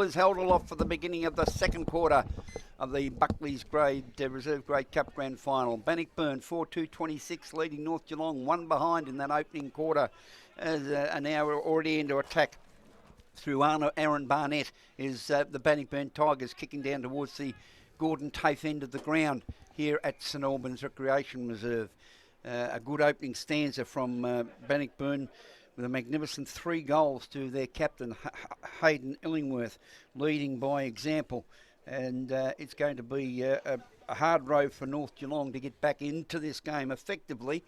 Bombers held aloft for the beginning of the second quarter of the Buckley's Reserve Grade Cup Grand Final. Bannockburn 4-2-26 leading North Geelong, one behind in that opening quarter as an hour already into attack. Through Aaron Barnett is the Bannockburn Tigers kicking down towards the Gordon Tafe end of the ground here at St Albans Recreation Reserve. A good opening stanza from Bannockburn with a magnificent 3 goals to their captain Hayden Illingworth, leading by example. And it's going to be a hard road for North Geelong to get back into this game effectively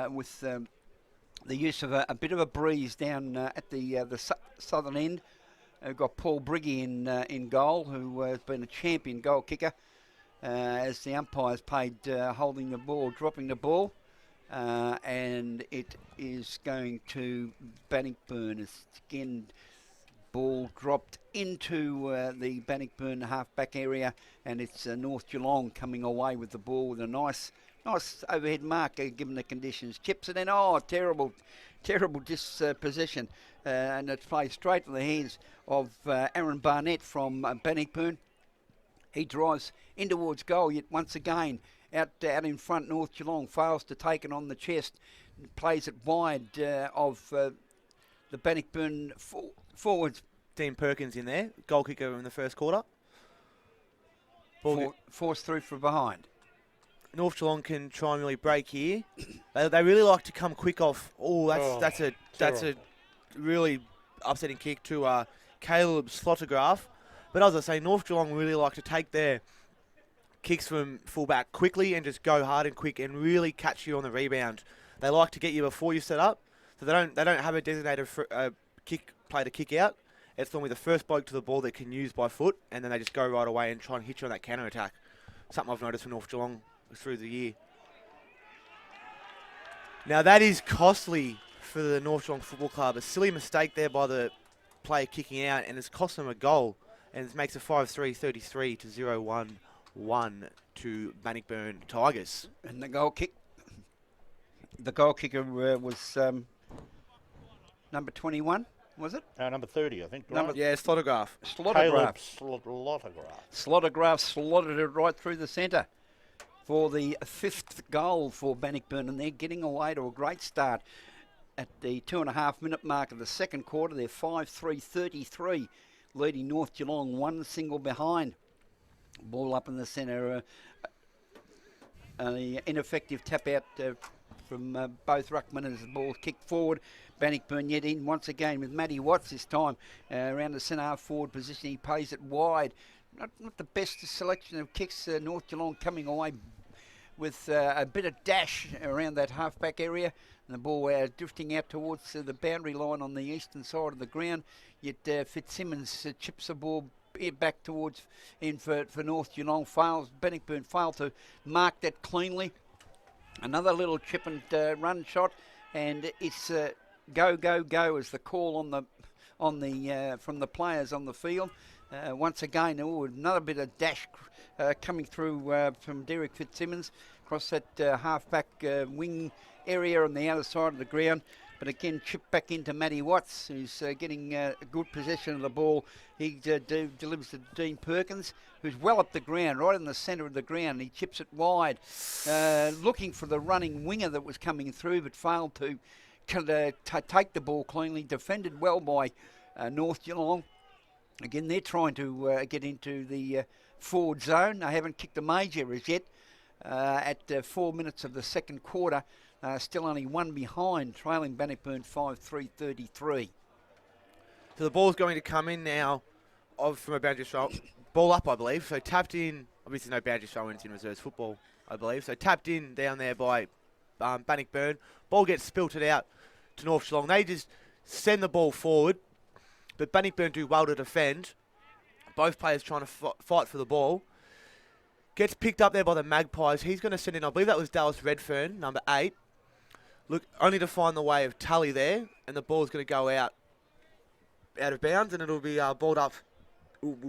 with the use of a bit of a breeze down at the southern end. We've got Paul Briggy in goal, who has been a champion goal kicker, as the umpires paid holding the ball, dropping the ball. And it is going to Bannockburn. It's again ball dropped into the Bannockburn half-back area, and it's North Geelong coming away with the ball with a nice overhead marker given the conditions. Chips it in. Oh, terrible disposition. And it's played straight to the hands of Aaron Barnett from Bannockburn. He drives in towards goal, yet once again out in front. North Geelong fails to take it on the chest, plays it wide of the Bannockburn forwards. Dean Perkins in there, goal kicker in the first quarter. Forced through from behind. North Geelong can try and really break here. They really like to come quick off. That's a really upsetting kick to Caleb Slottergraph. But as I say, North Geelong really like to take their kicks from fullback quickly and just go hard and quick and really catch you on the rebound. They like to get you before you set up, so they don't have a designated play to kick out. It's normally the first bloke to the ball that can use by foot, and then they just go right away and try and hit you on that counter attack. Something I've noticed from North Geelong through the year. Now that is costly for the North Geelong Football Club. A silly mistake there by the player kicking out, and it's cost them a goal, and it makes it 5-3-33 to 0-1-1 to Bannockburn Tigers. And the goal kicker was number 21, was it? Number 30, I think. Right? Yeah, Slottergraph. Slottergraph Slottergraph slotted it right through the centre for the 5th goal for Bannockburn, and they're getting away to a great start at the 2.5-minute mark of the second quarter. They're 5-3-33, leading North Geelong, one single behind. Ball up in the centre, an ineffective tap out from both ruckmen as the ball kicked forward. Bannockburn yet in once again with Matty Watts this time around the centre half forward position. He plays it wide. Not the best selection of kicks. North Geelong coming away with a bit of dash around that half-back area. And the ball drifting out towards the boundary line on the eastern side of the ground. Yet Fitzsimmons chips the ball back towards in for North Geelong. Bannockburn failed to mark that cleanly. Another little chip and run shot, and it's go is the call on the from the players on the field. Once again, another bit of dash coming through from Derek Fitzsimmons across that half-back wing area on the outer side of the ground. But again, chipped back into Matty Watts, who's getting a good possession of the ball. He delivers to Dean Perkins, who's well up the ground, right in the centre of the ground. He chips it wide, looking for the running winger that was coming through, but failed to take the ball cleanly. Defended well by North Geelong. Again, they're trying to get into the forward zone. They haven't kicked a major as yet. At 4 minutes of the second quarter, still only one behind, trailing Bannockburn 5-3-33. So the ball's going to come in now from a boundary throw. Ball up, I believe. So tapped in. Obviously no boundary throw-ins in reserves football, I believe. So tapped in down there by Bannockburn. Ball gets spilted out to North Geelong. They just send the ball forward, but Bannockburn do well to defend. Both players trying to fight for the ball. Gets picked up there by the Magpies. He's going to send in, I believe that was Dallas Redfern, number 8. Look, only to find the way of Tully there, and the ball's going to go out of bounds, and it'll be balled up,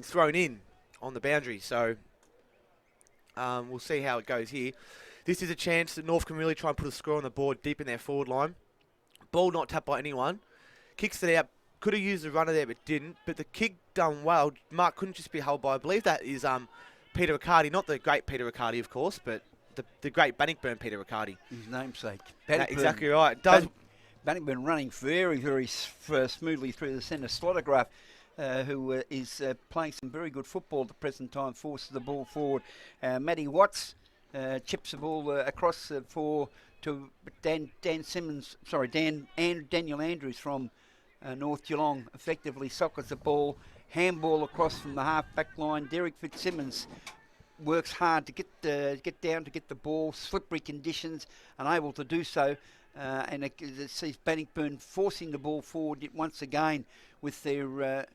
thrown in on the boundary. So we'll see how it goes here. This is a chance that North can really try and put a score on the board deep in their forward line. Ball not tapped by anyone. Kicks it out. Could have used the runner there, but didn't. But the kick done well. Mark couldn't just be held by, I believe that is Peter Riccardi, not the great Peter Riccardi, of course, but the great Bannockburn Peter Riccardi. His namesake. Exactly right. Does Bannockburn running very, very smoothly through the centre. Slaughtergraph, who is playing some very good football at the present time, forces the ball forward. Matty Watts chips the ball across to Daniel Andrews from North Geelong, effectively sockets the ball. Handball across from the half-back line. Derek Fitzsimmons works hard to get down to get the ball. Slippery conditions, unable to do so. And it sees Bannockburn forcing the ball forward yet once again with their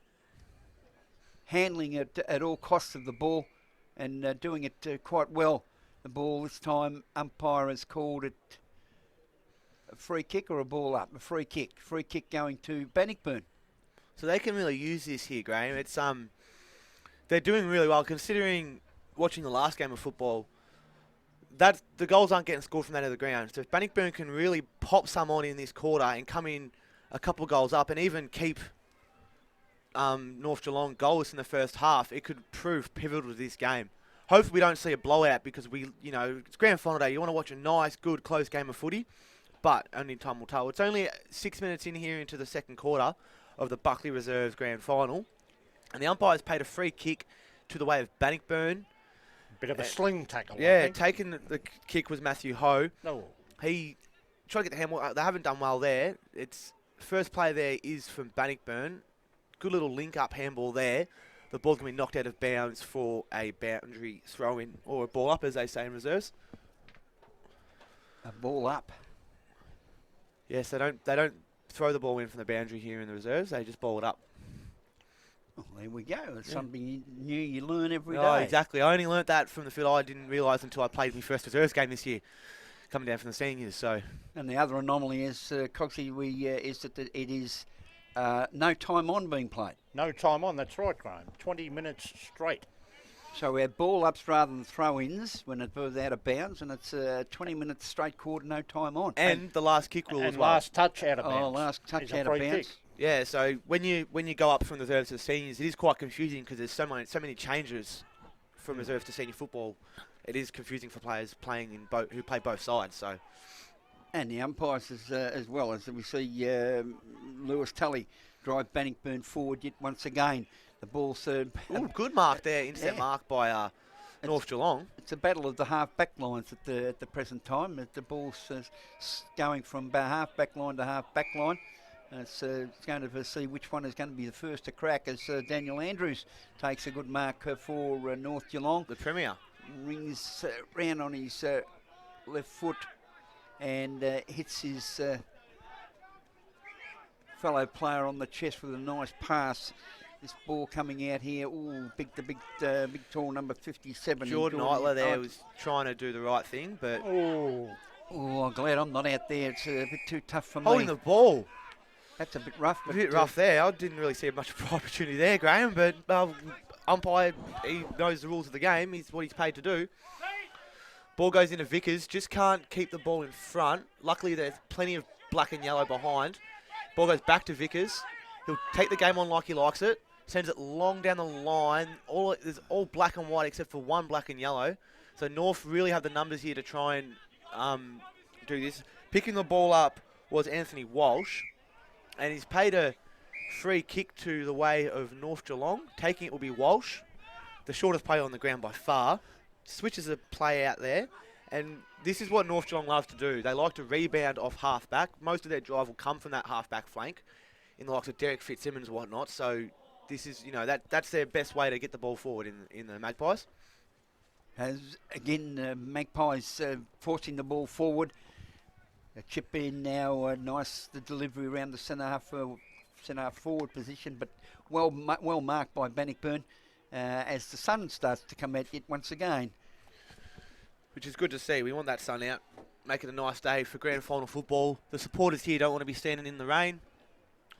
handling it at all costs of the ball and doing it quite well. The ball this time, umpire has called it a free kick or a ball up? A free kick. Free kick going to Bannockburn. So they can really use this here, Graham. It's they're doing really well considering watching the last game of football. That the goals aren't getting scored from that end of the ground. So if Bannockburn can really pop some on in this quarter and come in a couple of goals up and even keep North Geelong goalless in the first half, it could prove pivotal to this game. Hopefully we don't see a blowout because it's grand final day. You want to watch a nice, good, close game of footy, but only time will tell. It's only 6 minutes in here into the second quarter of the Buckley Reserves grand final, and the umpires paid a free kick to the way of Bannockburn. Bit of a sling tackle. Yeah, taking the kick was Matthew Ho. No. He tried to get the handball. They haven't done well there. It's first play there is from Bannockburn. Good little link-up handball there. The ball's going to be knocked out of bounds for a boundary throw-in, or a ball up, as they say in reserves. A ball up. Yes, they don't throw the ball in from the boundary here in the reserves. They just ball it up. Oh, there we go. It's something new you learn every day. Oh, exactly. I only learnt that from the field. I didn't realise until I played my first reserves game this year, coming down from the seniors. So. And the other anomaly is, Coxie, is that it is no time on being played. No time on, that's right, Graham. 20 minutes straight. So we have ball ups rather than throw-ins when it was out of bounds, and it's 20 minutes straight quarter, no time on. And the last kick rule as well. Last touch out of bounds. Oh, last touch out of bounds. Kick. Yeah, so when you go up from the reserves to the seniors, it is quite confusing because there's so many changes from reserves to senior football. It is confusing for players playing who play both sides. So. And the umpires as well, as we see Lewis Tully drive Bannockburn forward yet once again. The ball's... good mark there, intercept mark by North Geelong. It's a battle of the half-back lines at the present time. The ball's going from half-back line to half-back line. It's going to see which one is going to be the first to crack as Daniel Andrews takes a good mark for North Geelong. The Premier. Rings round on his left foot and hits his fellow player on the chest with a nice pass. This ball coming out here. Ooh, the big tall number 57. Jordan Eitler there was trying to do the right thing, but... Oh, I'm glad I'm not out there. It's a bit too tough for me. Holding the ball. That's a bit rough. A bit rough there. I didn't really see much of an opportunity there, Graham, but umpire, he knows the rules of the game. It's what he's paid to do. Ball goes into Vickers. Just can't keep the ball in front. Luckily, there's plenty of black and yellow behind. Ball goes back to Vickers. He'll take the game on like he likes it. Sends it long down the line. There's all black and white except for one black and yellow. So North really have the numbers here to try and do this. Picking the ball up was Anthony Walsh. And he's paid a free kick to the way of North Geelong. Taking it will be Walsh, the shortest player on the ground by far. Switches a play out there. And this is what North Geelong loves to do. They like to rebound off half-back. Most of their drive will come from that half-back flank in the likes of Derek Fitzsimmons and whatnot. So this is, that's their best way to get the ball forward in the Magpies. As again, Magpies forcing the ball forward. A chip in now, nice the delivery around the centre half forward position, but well marked by Bannockburn as the sun starts to come out yet once again. Which is good to see. We want that sun out, make it a nice day for grand final football. The supporters here don't want to be standing in the rain,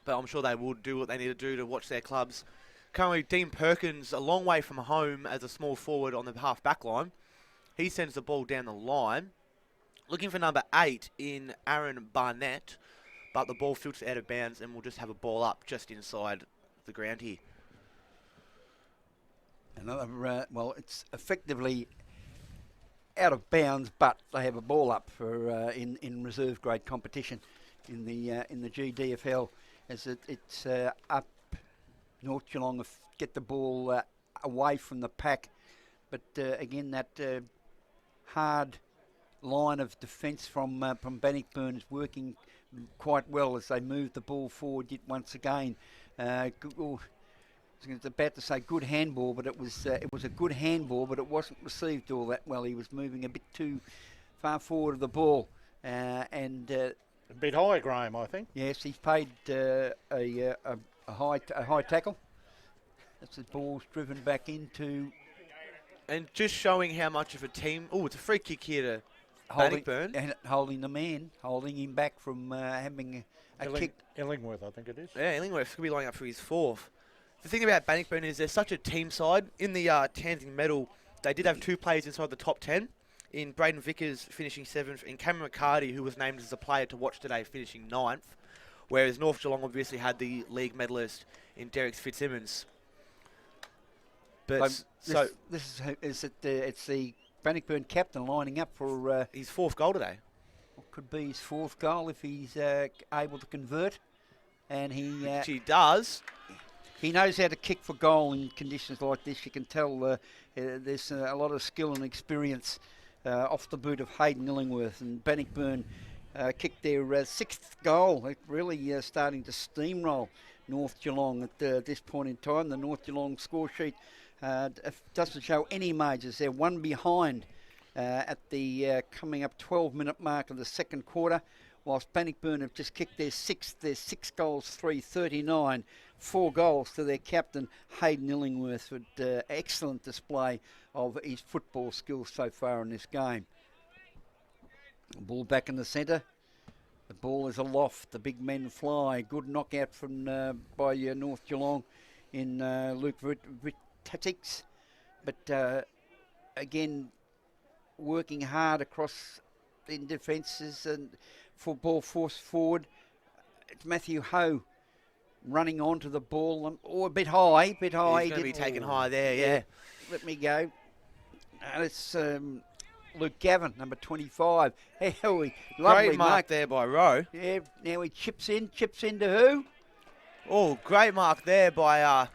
but I'm sure they will do what they need to do to watch their clubs. Currently, Dean Perkins, a long way from home as a small forward on the half-back line. He sends the ball down the line. Looking for number 8 in Aaron Barnett, but the ball filters out of bounds and we'll just have a ball up just inside the ground here. Another, well, it's effectively out of bounds, but they have a ball up for in reserve grade competition in the GDFL as it's up. North Geelong get the ball away from the pack, but again that hard line of defence from Bannockburn is working quite well as they move the ball forward yet once again. I was about to say good handball, but it was a good handball, but it wasn't received all that well. He was moving a bit too far forward of the ball, and a bit high, Graham, I think. yes, he's paid a high tackle. That's the ball's driven back into. And just showing how much of a team. Oh, it's a free kick here to Bannockburn. And holding the man, holding him back from having a kick. Illingworth, I think it is. Yeah, Illingworth could be lining up for his 4th. The thing about Bannockburn is they're such a team side. In the Tansing medal, they did have 2 players inside the top 10. In Braden Vickers finishing 7th, and Cameron McCarty, who was named as a player to watch today, finishing 9th. Whereas North Geelong obviously had the league medalist in Derek Fitzsimmons. But It's the Bannockburn captain lining up for his 4th goal today. what could be his 4th goal if he's able to convert, and Which he does. he knows how to kick for goal in conditions like this. You can tell there's a lot of skill and experience off the boot of Hayden Illingworth, and Bannockburn kicked their 6th goal. They're really starting to steamroll North Geelong at this point in time. The North Geelong score sheet doesn't show any majors. They're one behind at the coming up 12-minute mark of the second quarter, whilst Bannockburn have just kicked their 6 goals, 3-39, 4 goals to their captain, Hayden Illingworth, with excellent display of his football skills so far in this game. The ball back in the centre. The ball is aloft. The big men fly. Good knockout from by North Geelong in Luke Tactics. But again, working hard across in defences and for ball force forward. It's Matthew Ho running onto the ball. A bit high. He's going to be taken high there, yeah. Let me go. It's Luke Gavin, number 25. Lovely Great mark there by Rowe. Yeah, now he chips into who? Oh, great mark there by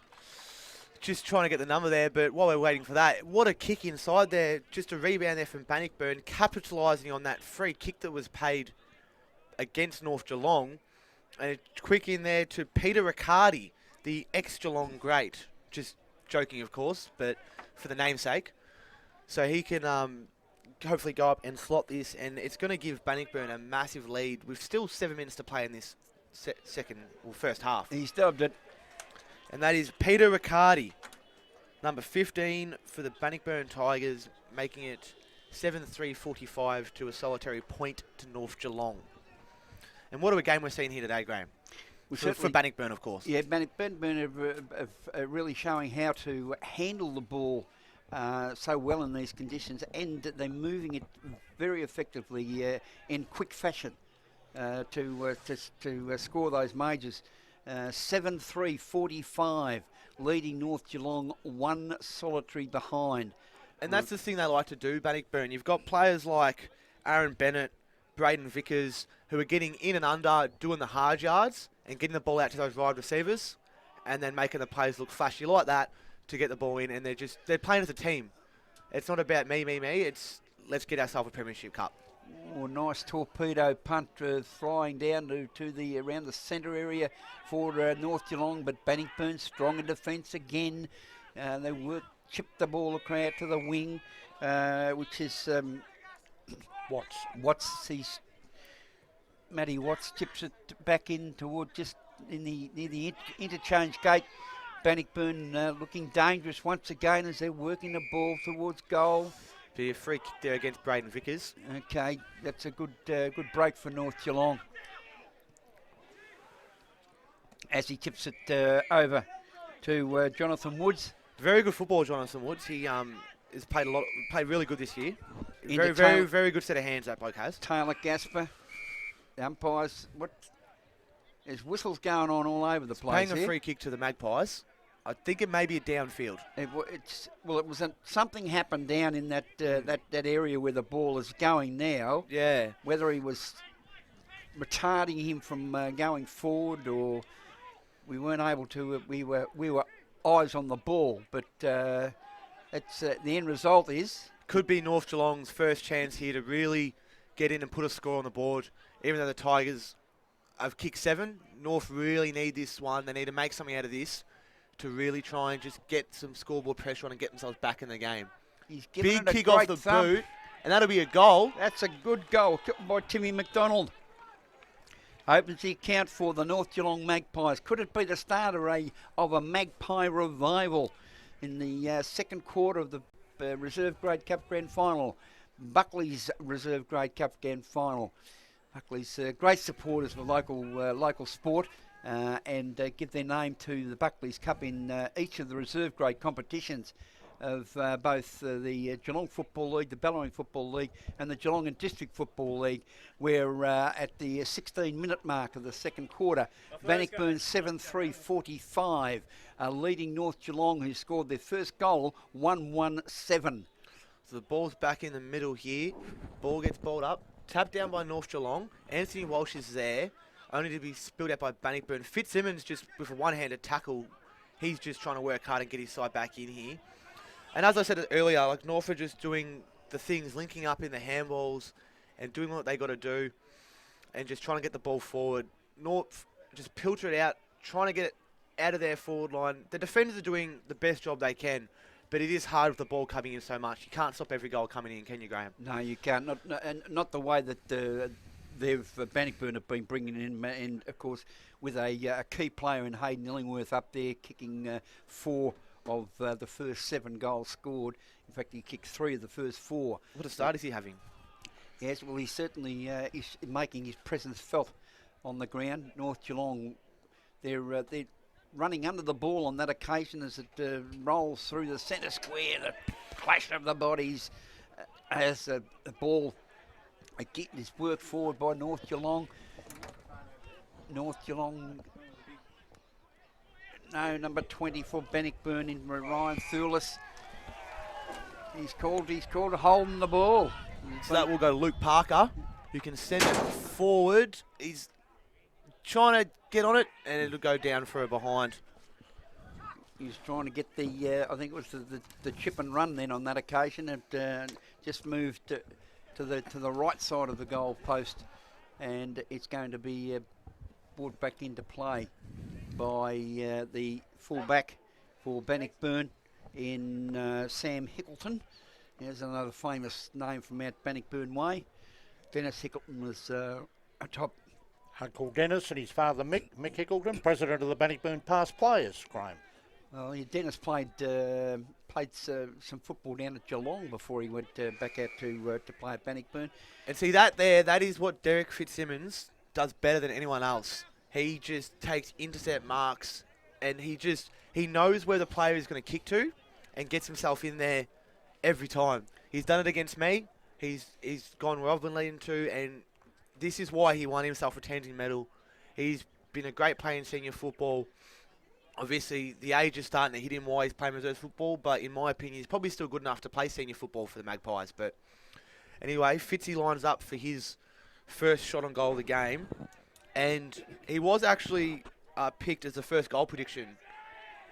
just trying to get the number there, but while we're waiting for that, what a kick inside there. Just a rebound there from Bannockburn, capitalising on that free kick that was paid against North Geelong. And a quick in there to Peter Riccardi, the ex-Geelong great. Just joking, of course, but for the namesake. So he can hopefully go up and slot this, and it's going to give Bannockburn a massive lead with still 7 minutes to play in this first half. He stubbed it. And that is Peter Riccardi, number 15 for the Bannockburn Tigers, making it 7-3-45 to a solitary point to North Geelong. And what a game we're seeing here today, Graham. For Bannockburn, of course. Yeah, Bannockburn are really showing how to handle the ball so well in these conditions, and they're moving it very effectively in quick fashion to score those majors. 7-3-45, leading North Geelong 1 solitary behind. And that's the thing they like to do, Bannockburn. You've got players like Aaron Bennett, Braden Vickers, who are getting in and under, doing the hard yards, and getting the ball out to those wide receivers, and then making the players look flashy like that to get the ball in, and they're playing as a team. It's not about me. It's let's get ourselves a Premiership Cup. Oh, nice torpedo punt flying down to the around the centre area for North Geelong, but Bannockburn strong in defence again. They chip the ball across to the wing, which is Matty Watts chips it back in toward just near the interchange gate. Bannockburn looking dangerous once again as they're working the ball towards goal. Be a free kick there against Braden Vickers. Okay, that's a good break for North Geelong. As he tips it over to Jonathan Woods. Very good football, Jonathan Woods. He has played really good this year. Very good set of hands that bloke has. Taylor Gasper, the umpires. There's whistles going on all over the place. Paying a free kick to the Magpies. I think it may be a downfield. It was something happened down in that that area where the ball is going now. Yeah. Whether he was retarding him from going forward, or we weren't able to. We were eyes on the ball, but it's the end result is Could be North Geelong's first chance here to really get in and put a score on the board. Even though the Tigers have kicked 7, North really need this one. They need to make something out of this to really try and just get some scoreboard pressure on and get themselves back in the game. he's given Big it a kick off great the thump. boot, and that'll be a goal. That's a good goal by Timmy McDonald. Opens the account for the North Geelong Magpies. Could it be the start of a Magpie revival in the second quarter of the Reserve Grade Cup Grand Final? Buckley's Reserve Grade Cup Grand Final. Buckley's great supporters of local sport and give their name to the Buckley's Cup in each of the Reserve Grade competitions of both the Geelong Football League, the Ballowing Football League and the Geelong and District Football League. We're at the 16-minute mark of the second quarter. Bannockburn 7-3-45, leading North Geelong, who scored their first goal, 1-1-7. So the ball's back in the middle here. Ball gets balled up. Tapped down by North Geelong. Anthony Walsh is there. Only to be spilled out by Bannockburn. Fitzsimmons just with a one-handed tackle. He's just trying to work hard and get his side back in here. And as I said earlier, like North are just doing the things, linking up in the handballs and doing what they got to do and just trying to get the ball forward. North just filter it out, trying to get it out of their forward line. The defenders are doing the best job they can, but it is hard with the ball coming in so much. You can't stop every goal coming in, can you, Graham? No, you can't. Not the way that Bannockburn have been bringing in, and of course with a key player in Hayden Illingworth up there kicking 4 of the first 7 goals scored. In fact, he kicked 3 of the first 4. What a start is he having? Yes, well, he certainly is making his presence felt on the ground. North Geelong, they're running under the ball on that occasion as it rolls through the centre square. The clash of the bodies as the ball is worked forward by North Geelong. North Geelong. No, number 20 for Bannockburn in Ryan Thulis. He's called holding the ball. So that will go Luke Parker, who can send it forward. He's trying to get on it, and it'll go down for a behind. He's trying to get the, I think it was the chip and run then on that occasion. It just moved to the right side of the goal post, and it's going to be brought back into play by the fullback for Bannockburn in Sam Hickleton. There's another famous name from out Bannockburn way. Dennis Hickleton was a top. Uncle Dennis and his father Mick Hickleton, president of the Bannockburn Past Players, Graham. Well, Dennis played some football down at Geelong before he went back out to play at Bannockburn. And see that is what Derek Fitzsimmons does better than anyone else. He just takes intercept marks, and he knows where the player is going to kick to, and gets himself in there every time. He's done it against me. He's gone where I've been leading to, and this is why he won himself a Tenzing medal. He's been a great player in senior football. Obviously, the age is starting to hit him while he's playing reserve football, but in my opinion, he's probably still good enough to play senior football for the Magpies. But anyway, Fitzy lines up for his first shot on goal of the game, and he was actually picked as the first goal prediction,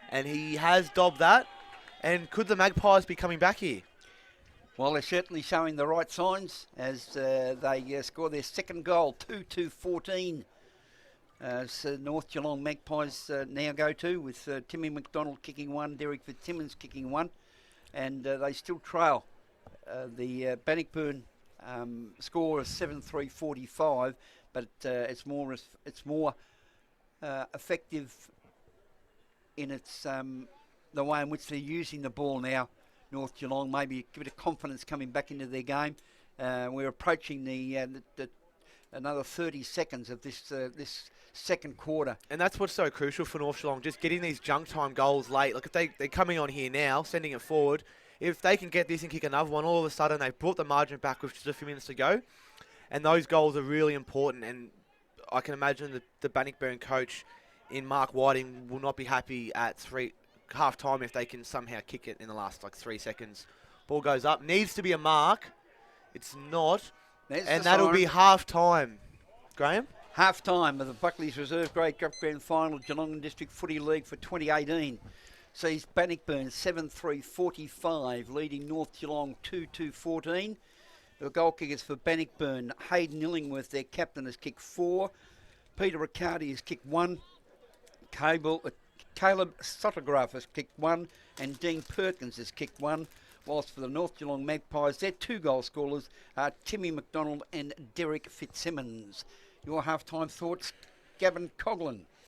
and he has dobbed that. And could the Magpies be coming back here? Well, they're certainly showing the right signs as they score their second goal, 2-14. So North Geelong Magpies now go to with Timmy McDonald kicking 1, Derek Fitzsimmons kicking 1, and they still trail the Bannockburn score is 7-3-45, but it's more effective in its the way in which they're using the ball now. North Geelong maybe a bit of confidence coming back into their game. We're approaching the another 30 seconds of this second quarter. And that's what's so crucial for North Geelong, just getting these junk time goals late. Like if they're coming on here now, sending it forward, if they can get this and kick another one, all of a sudden they've brought the margin back with just a few minutes to go. And those goals are really important. And I can imagine that the Bannockburn coach in Mark Whiting will not be happy at half time if they can somehow kick it in the last like 3 seconds. Ball goes up, needs to be a mark. It's not, There's and the that'll siren. be half time. Graham? Half time of the Buckley's Reserve Grade Cup Grand Final, Geelong District Footy League for 2018. Sees Bannockburn 7-3-45, leading North Geelong 2-2-14. The goal kickers for Bannockburn, Hayden Illingworth, their captain, has kicked 4. Peter Riccardi has kicked 1. Caleb Sotograph has kicked 1. And Dean Perkins has kicked 1. Whilst for the North Geelong Magpies, their 2 goal scorers are Timmy McDonald and Derek Fitzsimmons. Your half-time thoughts, Gavin Coughlin?